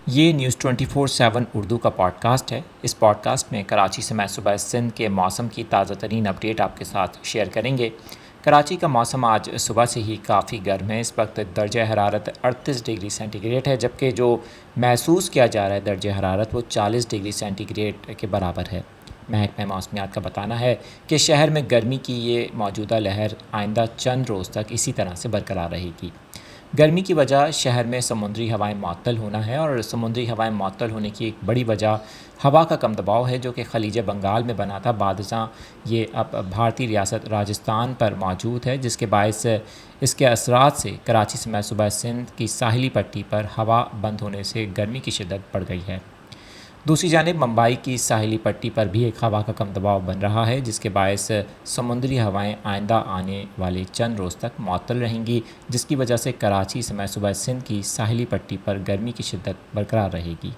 یہ نیوز 24/7 اردو کا pod cost ہے۔ اس پوڈ کاسٹ میں کراچی سے میں صبح سندھ کے موسم کی تازہ ترین اپڈیٹ آپ کے ساتھ شیئر کریں گے۔ کراچی کا موسم آج صبح سے ہی کافی گرم ہے۔ اس وقت درجہ حرارت 38 ڈگری سینٹی گریڈ ہے، جبکہ جو محسوس کیا جا رہا ہے درجہ حرارت وہ 40 ڈگری سینٹی گریڈ کے برابر ہے۔ محکمہ موسمیات کا بتانا ہے کہ شہر میں گرمی کی یہ موجودہ لہر آئندہ چند روز تک اسی طرح سے برقرار رہے گی۔ گرمی کی وجہ شہر میں سمندری ہوائیں معطل ہونا ہے، اور سمندری ہوائیں معطل ہونے کی ایک بڑی وجہ ہوا کا کم دباؤ ہے جو کہ خلیج بنگال میں بنا تھا، بعد ازاں یہ اب بھارتی ریاست راجستھان پر موجود ہے، جس کے باعث اس کے اثرات سے کراچی سمیت صوبہ سندھ کی ساحلی پٹی پر ہوا بند ہونے سے گرمی کی شدت بڑھ گئی ہے۔ دوسری جانب ممبئی کی ساحلی پٹی پر بھی ایک ہوا کا کم دباؤ بن رہا ہے، جس کے باعث سمندری ہوائیں آئندہ آنے والے چند روز تک معطل رہیں گی، جس کی وجہ سے کراچی سمیت صوبہ سندھ کی ساحلی پٹی پر گرمی کی شدت برقرار رہے گی۔